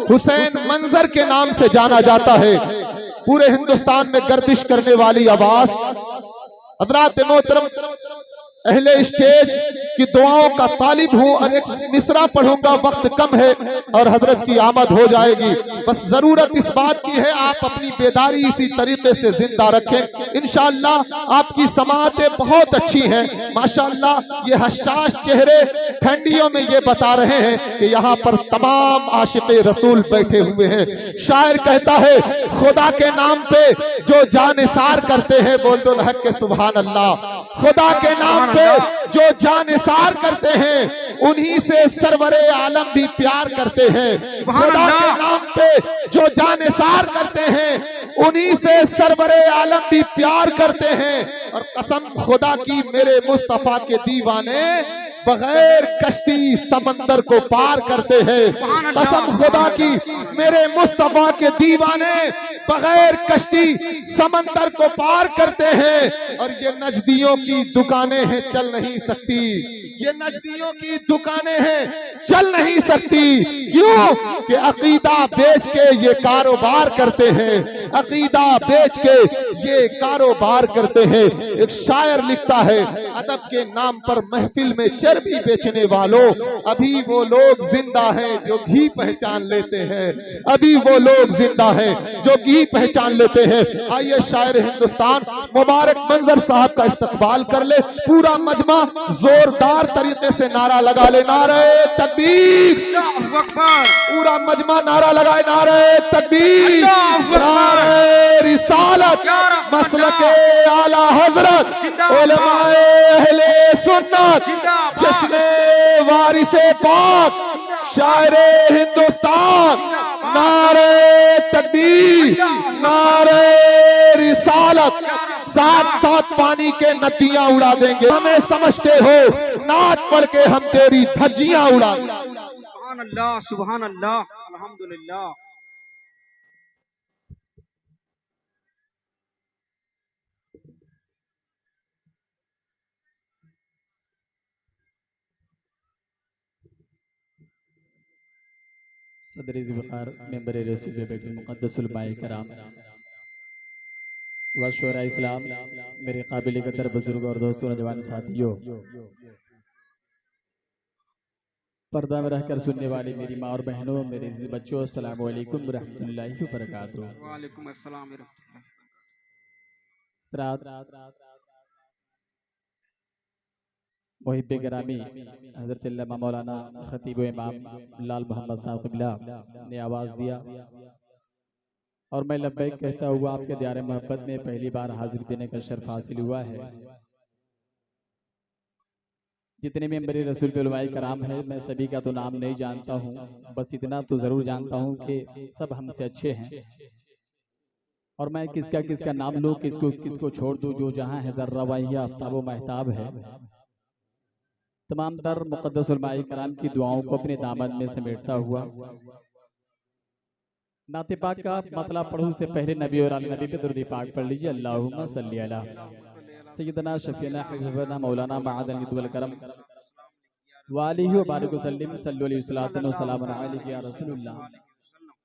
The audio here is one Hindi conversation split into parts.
हुसैन मंजर के नाम से जाना जाता है। पूरे हिंदुस्तान में गर्दिश करने वाली आवाज। हज़रात मोहतरम अहले स्टेज की दुआओं का तालिब हूं और एक मिसरा पढ़ूंगा, वक्त कम है और हजरत की आमद हो जाएगी। बस जरूरत इस बात की है आप अपनी बेदारी इसी तरीके से जिंदा रखें। इंशाअल्लाह आपकी समाअतें बहुत अच्छी हैं माशाअल्लाह। ये हशाश चेहरे ठंडियों में ये बता रहे हैं कि यहाँ पर तमाम आशिक़े रसूल बैठे हुए हैं। शायर कहता है खुदा के नाम पे जो जानिसार करते हैं, बोल दो हक के सुभान अल्लाह। खुदा के नाम पे जो जानिसार करते हैं उन्हीं से सरवरे आलम भी प्यार करते हैं। खुदा के नाम पे जो जानिसार करते हैं उन्हीं से सरवरे आलम भी प्यार करते हैं। और कसम खुदा की मेरे मुस्तफा के दीवाने बगैर कश्ती समंदर को पार करते हैं। कसम खुदा की मेरे मुस्तफा के दीवाने बगैर कश्ती समंदर को पार करते हैं। और ये नजदियों की दुकानें हैं चल नहीं सकती, ये नजदियों की दुकानें हैं चल नहीं सकती। क्यों कि अकीदा बेच के ये कारोबार करते हैं, अकीदा बेच के ये कारोबार करते हैं। एक शायर लिखता है अदब के नाम पर महफिल में चर्बी बेचने वालों, अभी वो लोग जिंदा हैं जो घी पहचान लेते हैं, अभी वो लोग जिंदा हैं जो घी पहचान लेते हैं। आइए शायर हिंदुस्तान मुबारक मंजर साहब का इस्तकबाल कर ले। पूरा मजमा जोरदार तरीके से नारा लगा ले, नारे तकबीर। पूरा मजमा नारा लगाए, नारे तकबीर, नारे रिसालत, मसलके आला हजरत, उलमाए अहले सुन्नत, जश्ने वारिसे पाक, शायरे हिंदुस्तान, नारे तकबीर, नारे रिसालत। साथ साथ पानी के नदियां उड़ा देंगे। हमें समझते हो नात पढ़ के हम तेरी धज्जियां उड़ा। सुभान अल्लाह, सुभान अल्लाह, अल्हम्दुलिल्लाह। सदर ज़िफ़ार मेंबर रसूल बेगम मुक़द्दसुल माए कराम व शोरा इस्लाम, मेरे काबिल कदर बुजुर्ग और दोस्तों नौजवान साथियों, पर्दा में रहकर सुनने वाली मेरी माँ और बहनों, मेरे बच्चों, अस्सलाम वालेकुम रहमतुल्लाहि व बरकातुहू। वालेकुम अस्सलाम व रहमतुल्लाह। मुहिब्बे गिरामी हज़रत अल्लामा मौलाना खतीब इमाम लाल मोहम्मद साहब क़िबला ने आवाज़ दिया और मैं लब्बैक कहता हुआ आपके द्यारे मोहब्बत में पहली बार हाजिर देने का शर्फ हासिल हुआ है। जितने मेंबर रसूल पे उलमाए कराम है, मैं सभी का तो नाम नहीं जानता हूँ, बस इतना तो ज़रूर जानता हूँ कि सब हमसे अच्छे हैं। और मैं किसका किसका नाम लूँ, किसको किसको छोड़ दूँ, जो जहाँ है ज़र्रा वाहिया आफ्ताब महताब है। तमाम तर मुक़द्दस उलमाए कराम की दुआओं को अपने दामन में समेटता हुआ नाते पाक का मतलब पढ़ूं से पहले नबी और आले नबी पे दुरूद पाक पढ़ लीजिए। अल्लाहुम्मा सल्ली अला सय्यदना शफीना हबीबना मौलाना मआदन वल करम व आलिहि व बारिक वसल्लम सल्लल्लाहु अलैहि वसल्लम सलामुन अलैका या रसूलुल्लाह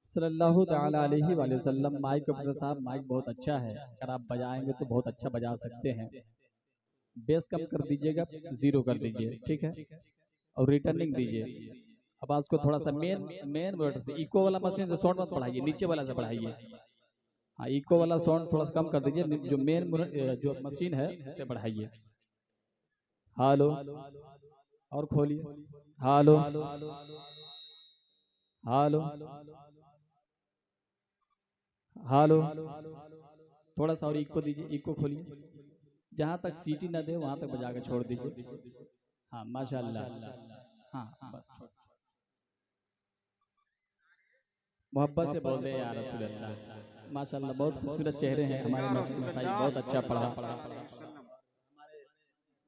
सल्लल्लाहु तआला अलैहि वसल्लम। माइक अब्दुल साहब, माइक बहुत अच्छा है, अगर आप बजाएंगे तो बहुत अच्छा बजा सकते हैं। बेस कम कर दीजिएगा, जीरो कर दीजिए, ठीक है, और रिटर्निंग दीजिए। आवाज को थोड़ा सा मेन मोटर से, इको वाला मशीन से साउंड मत बढ़ाइए, नीचे वाला से बढ़ाइए। हाँ, इको वाला साउंड थोड़ा सा कम कर दीजिए, जो मेन जो मशीन है उसे बढ़ाइए। हालो और खोलिए, हालो हालो हालो, थोड़ा सा और इको दीजिए, इको खोलिए, जहाँ तक सीटी न दे वहाँ तक बजा के छोड़ दीजिए। हाँ माशाअल्लाह, हाँ बस मोहब्बत से बोल दे या रसूल अल्लाह। माशाअल्लाह, बहुत खूबसूरत चेहरे हैं हमारे नौजवान भाई, बहुत अच्छा पढ़ा।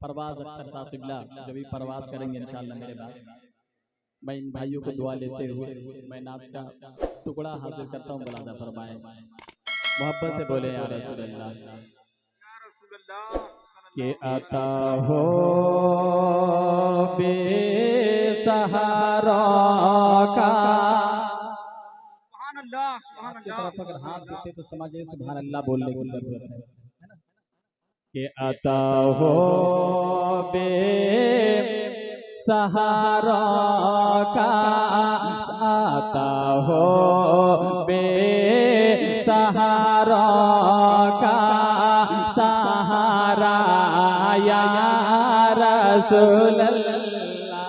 परवाज़ अख्तर साहब क़िबला जब भी परवाज़ करेंगे इंशाअल्लाह मेरे बाद, मैं इन भाइयों को दुआ लेते हुए मैं नात का टुकड़ा हासिल करता हूँ। गलादा फरमाए, मोहब्बत से बोले या रसूल अल्लाह, के आता हो बेसहारा का सुभान की अल्लाह तरफ अगर हाथ देते तो समझिए सुभान अल्लाह बोलने की जरूरत है ना? कि अता हो बे सहारा का, आता हो बे सहारा का सहारा या रसूल अल्लाह।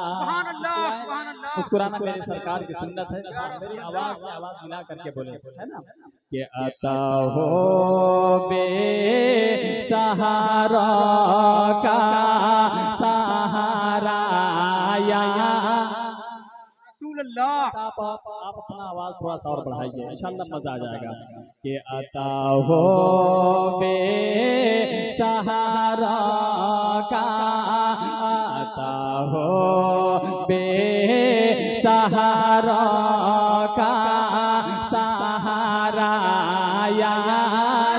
सुभान अल्लाह सुभान अल्लाह मुस्कुराना मेरी सरकार की सुन्नत है। मेरी आवाज में आवाज मिला करके बोले, है ना? कि अता हो बे सहारा का सहारा या रसूल अल्लाह। आप अपना आवाज थोड़ा सा और बढ़ाइए, इंशाल्लाह मजा आ जाएगा। कि अता हो बे सहारा का, आता हो बे सहारा का सहारा या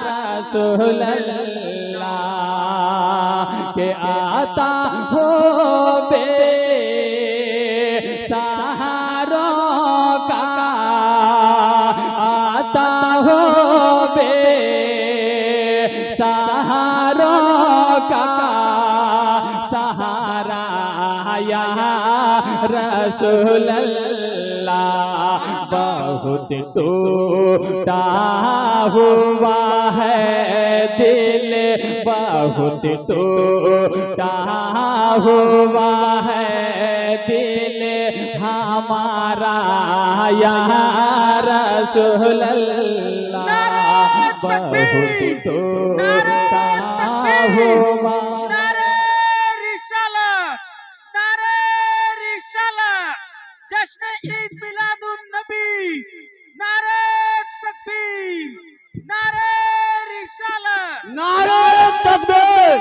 रसूल अल्लाह। के आता हो बे सहारा का, आता हो बे सहारा का सहारा या रसूल अल्लाह। बहुत टूटा हुआ है दिल, बहुत टूटा हुआ है दिल हमारा या रसूल अल्लाह। बहुत टूटा हुआ नारे रिसालत, नारे रिसालत, जश्न ईद मिलादुन नबी, नारे तकबीर, नारे रिसालत। नारे तकबीर,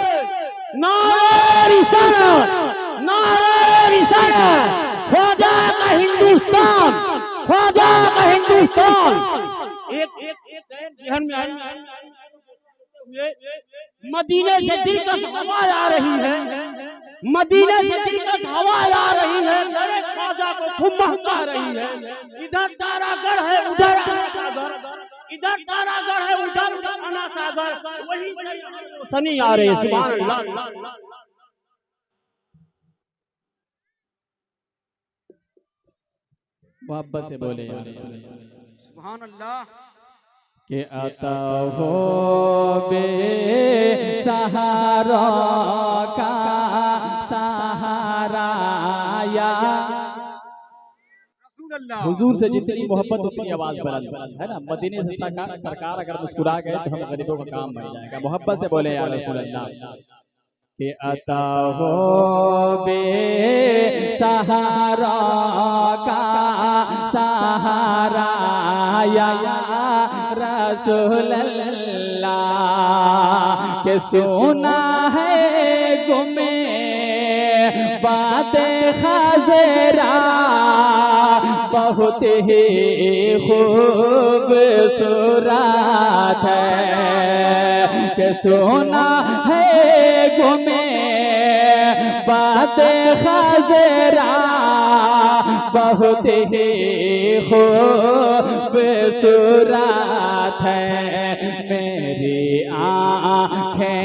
नारे रिसालत, नारे रिसालत। ख्वाजा का हिंदुस्तान, ख्वाजा का हिंदुस्तान। एक जहन में आई मदीने से दिलकश हवा आ रही है, मदीने से दिलकश हवा आ रही है, मेरे ख्वाजा को खूब महका रही है। इधर तारागढ़ है, उधर आना सागर, इधर तारागढ़ है, उधर आना सागर, वही सनी आ रही है। सुभान अल्लाह। मोहब्बत से बोले या रसूल। सुभान अल्लाह। कि आता हो बे सहारा का सहारा या रसूल अल्लाह। हुजूर से जितनी मोहब्बत उतनी आवाज बुलंद है ना? मदीने से सरकार अगर मुस्कुरा गए तो हम गरीबों का काम बन जाएगा। मोहब्बत से बोले या रसूल अल्लाह। कि अता हो बे सहारा का सहारा या रसूल अल्लाह। के सुना है गुमे बातें खजरा, बहुत ही खूबसूरत है। के सुना है गुमे बातें खजरा, बहुत ही खूबसूरत है। मेरी आँखें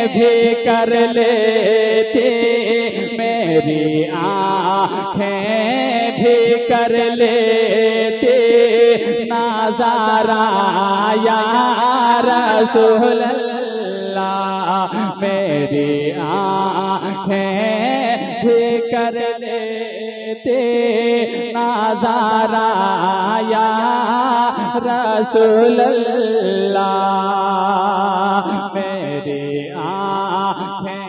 भी कर लेती, मेरी आँखें भी कर लेती नज़ारा या रसूल अल्लाह। मेरी आँखें भी कर लेते नज़ारा या रसूल अल्लाह। मेरी आँखें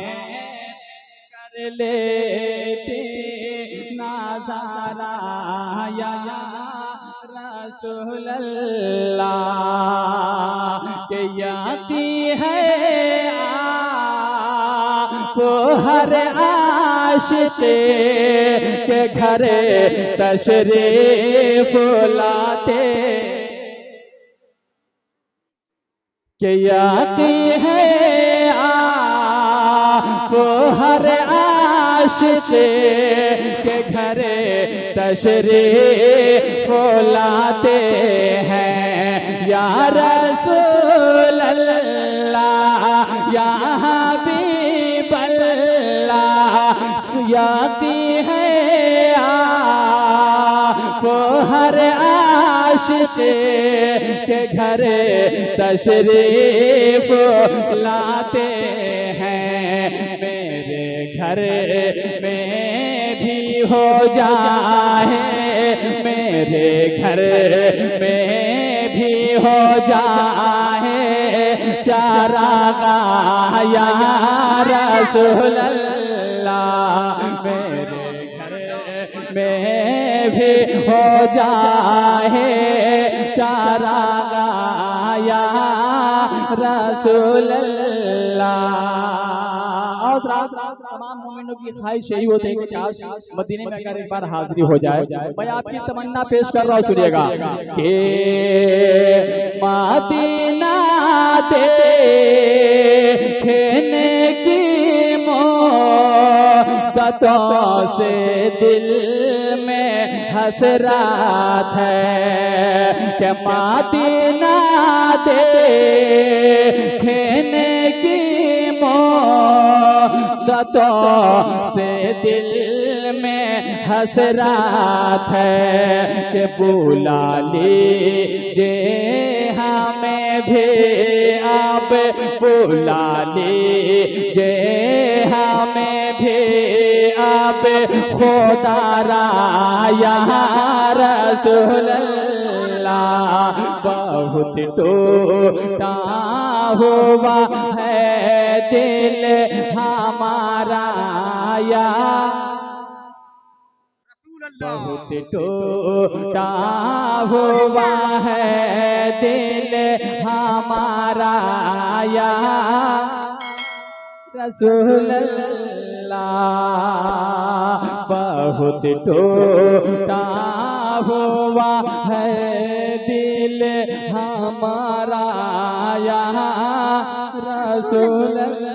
कर लेते नज़ारा या रसूल अल्लाह। के याती है तो हर आशिक के घर तशरीफ लाते। के याती है तो हर आशिक आशिक के घर तशरीफ लाते हैं या रसूल अल्लाह या हबीब अल्लाह याती है आप हर आशिक के घर तशरीफ लाते हैं मेरे घर में भी हो जाए मेरे घर में भी हो जाए चारागाह या रसूल अल्लाह मेरे घर में भी हो जाए चारागाह या रसूल अल्लाह। और तमाम मोमिनों की ख्वाहिश यही होती है कि काश मदीने में अगर एक बार हाजिरी हो जाए। मैं आपकी तमन्ना पेश कर रहा हूँ, सुनिएगा कि मदीना देखने की मोहब्बतों से दिल में हसरत है कि मदीना देखने की मोहब्बतों से दिल में हसरत है कि बुला लीजिए हमें भी आप बुला लीजिए हमें भी आप खुदा रा या रसूल अल्लाह बहुत टूटा हुआ है दिल हमारा या बहुत टूटा हुआ है दिल हमारा या रसूल अल्लाह बहुत टूटा हुआ है दिल हमारा या रसूल अल्लाह।